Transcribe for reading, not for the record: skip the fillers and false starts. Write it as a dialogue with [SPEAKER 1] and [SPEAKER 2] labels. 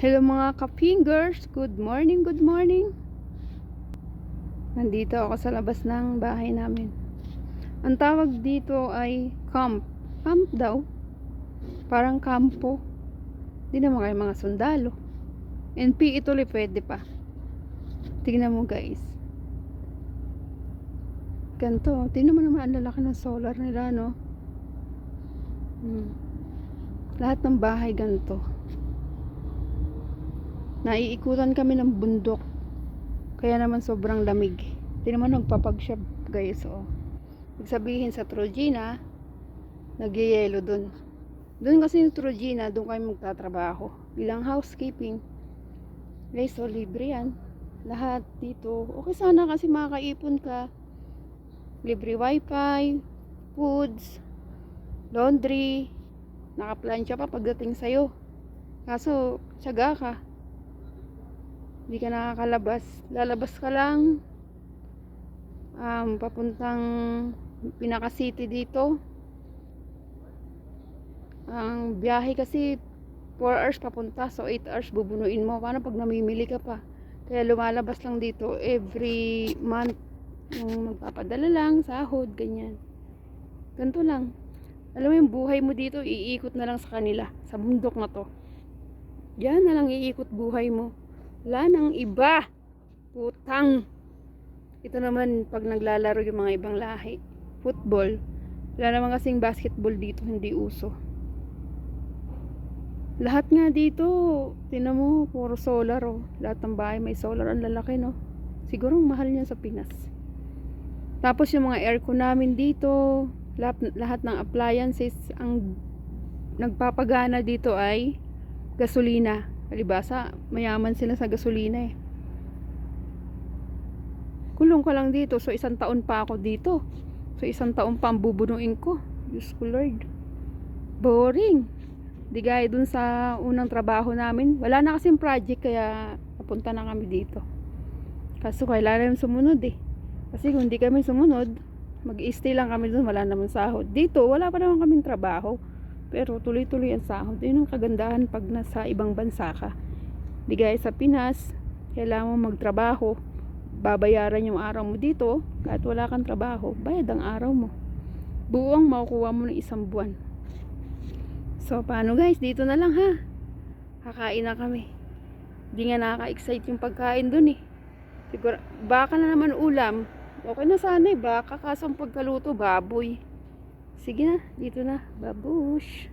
[SPEAKER 1] Hello mga ka-fingers, good morning, good morning. Nandito ako sa labas ng bahay namin. Ang tawag dito ay camp. Camp daw. Parang kampo. Di naman kayo mga sundalo. NP ituloy pwede pa. Tingnan mo guys. Ganto. Tingnan mo naman ang lalaki ng solar nila, no? Lahat ng bahay ganto. Naiikutan kami ng bundok. Kaya naman sobrang lamig. Hindi naman nagpapagsyab guys. Oh. Sabihin sa Trojena, nagyayelo dun. Dun kasi yung Trojena, dun kayo magtatrabaho. Bilang housekeeping. Guys, so libre yan. Lahat dito. Okay sana kasi makakaipon ka. Libre wifi, foods, laundry, nakaplansya pa pagdating sa'yo. Kaso, tiyaga ka. Hindi ka nakakalabas. Lalabas ka lang papuntang pinaka city dito. Ang biyahe kasi 4 hours papunta, so 8 hours bubunuin mo. Paano pag namimili ka pa? Kaya lumalabas lang dito every month. Yung magpapadala lang, sahod, ganyan. Ganito lang. Alam mo yung buhay mo dito, iikot na lang sa kanila, sa bundok na to. Yan na lang iikot buhay mo. Wala nang iba. Putang. Ito naman pag naglalaro yung mga ibang lahi. Football. Wala naman kasing basketball dito, hindi uso. Lahat nga dito, tinan mo, puro solar oh. Lahat ng bahay may solar, ang lalaki no. Siguro mahal niyan sa Pinas. Tapos yung mga aircon namin dito, lahat ng appliances, ang nagpapagana dito ay gasolina. Palibasa, mayaman sila sa gasolina eh. Kulong ka lang dito, so 1 taon pa ako dito. So 1 taon pa ang bubunuin ko. Diyos ko Lord. Boring. Di gaya dun sa unang trabaho namin. Wala na kasing project, kaya napunta na kami dito. Kaso kailangan sumunod eh. Kasi kung di kami sumunod, mag-i-stay lang kami dun, wala naman sahod. Dito, wala pa naman kaming trabaho. Pero tuloy-tuloy ang sahod. Yun ang kagandahan pag nasa ibang bansa ka. Di gaya sa Pinas, kailangan mo magtrabaho. Babayaran yung araw mo dito. Kahit wala kang trabaho, bayad ang araw mo. Buong makukuha mo ng 1 buwan. So, paano guys? Dito na lang ha. Kakain na kami. Di nga nakaka-excite yung pagkain dun eh. Siguro, baka na naman ulam. Okay na sana eh. Baka kasang pagkaluto, baboy. Sige na, dito na. Babush.